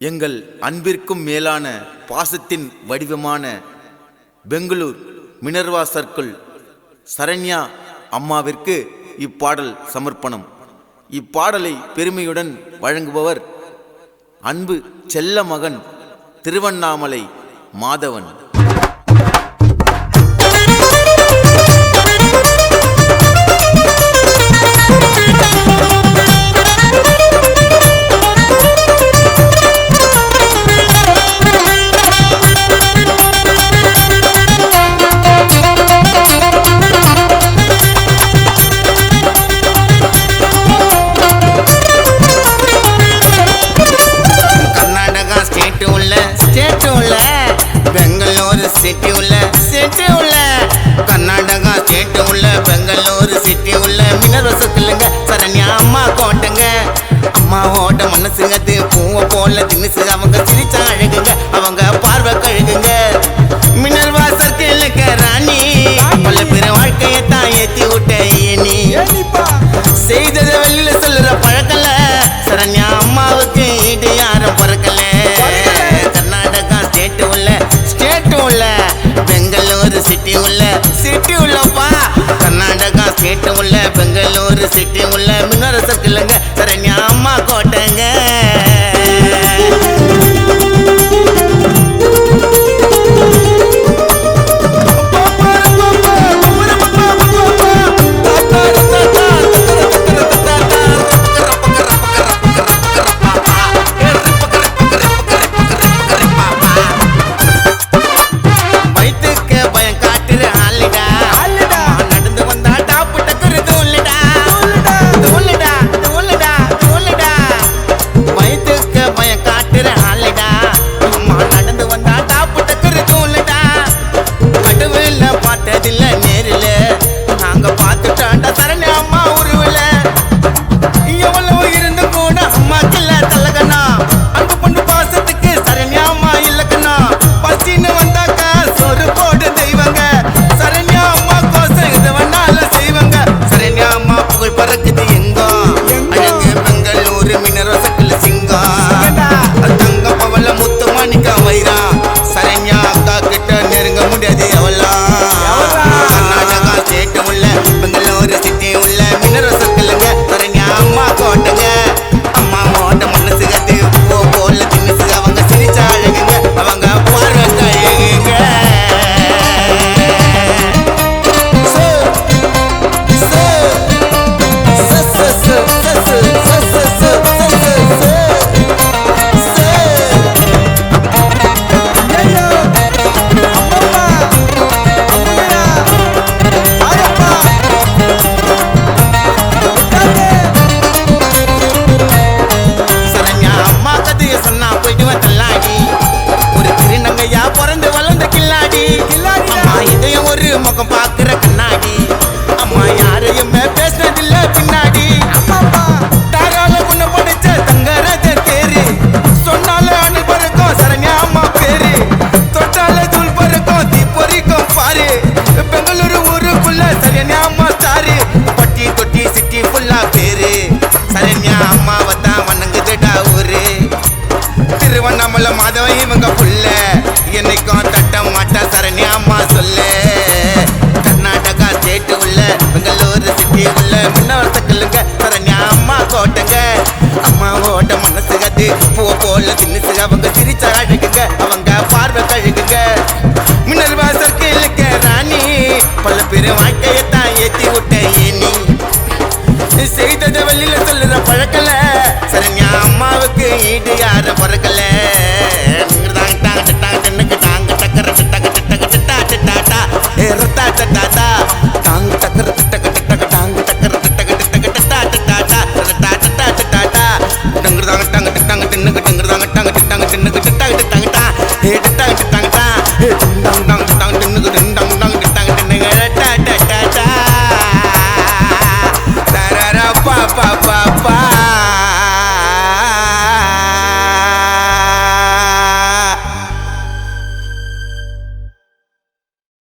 எங்கள் அன்பிற்கும் மேலான பாசத்தின் வடிவமான பெங்களூர் மினர்வா சர்க்கிள் சரண்யா அம்மாவிற்கு இப்பாடல் சமர்ப்பணம். இப்பாடலை பெருமையுடன் வழங்குபவர் அன்பு செல்ல மகன் திருவண்ணாமலை மாதவன். பெங்களூரு சிட்டி உள்ள கர்நாடகா ஸ்டேட் உள்ள பெங்களூரு சிட்டி உள்ள மினர்வா சர்க்கிளுங்க சரண்யா அம்மா கோட்டைங்க. அம்மாவோட மனசுங்கது பூவை போல திணிசு அவங்க சிரிச்சா அழகுங்க, அவங்க பார்வை கழுகுங்க. மினர்வா சர்க்கிளுக்கு ராணி பல பேர் வாழ்க்கையை தான் ஏத்தி விட்ட நீ செய்ததை வெளியில சொல்லுற பழக்கல சரண்யா அம்மாவுக்கு ஈடு யாரும் பறக்கல. கர்நாடகா ஸ்டேட் உள்ள பெங்களூரு சிட்டி உள்ளப்பா கர்நாடகா ஸ்டேட் உள்ள பெங்களூரு சிட்டி உள்ள மினர்வா சர்க்கிளுங்க சரண்யா அம்மா கோட்டைங்க. முகம் பாக்குற கண்ணாடி அம்மா யாரையுமே பேசினதில்ல பின்னாடி தாராள குண படிச்ச தங்கராஜ தேரு சொன்னால அணி பறக்கும் சரண்யா அம்மா பேரு தொட்டால தூள் பறக்கும் தீப்பொறிக்கும் பாரு பெங்களூரு ஊருக்குள்ள சரண்யா அம்மா ஸ்டாரு பட்டி தொட்டி சிட்டி ஃபுல்லா பேரு சரண்யா அம்மாவை தான் வணங்குதுடா ஊரு. திருவண்ணாமலை மாதவன் இவங்க புள்ள என்னைக்கும் தட்ட மாட்டா சரண்யா அம்மா சொல்லு. கர்நாடகா ஸ்டேட் உள்ள பெங்களூரு சிட்டி உள்ள மினர்வா சர்க்கிளுங்க சரண்யா அம்மா கோட்டைங்க. அம்மாவோட மனசு கது பூ போல திணிசு அவங்க சிரிச்சா அழகுங்க, அவங்க பார்வை கழுகுங்க. மினர்வா சர்க்கிளுக்கு ராணி பல பேர் வாழ்க்கையை தான் ஏத்தி விட்ட நீ செய்ததை வெளியில சொல்லுற பழக்க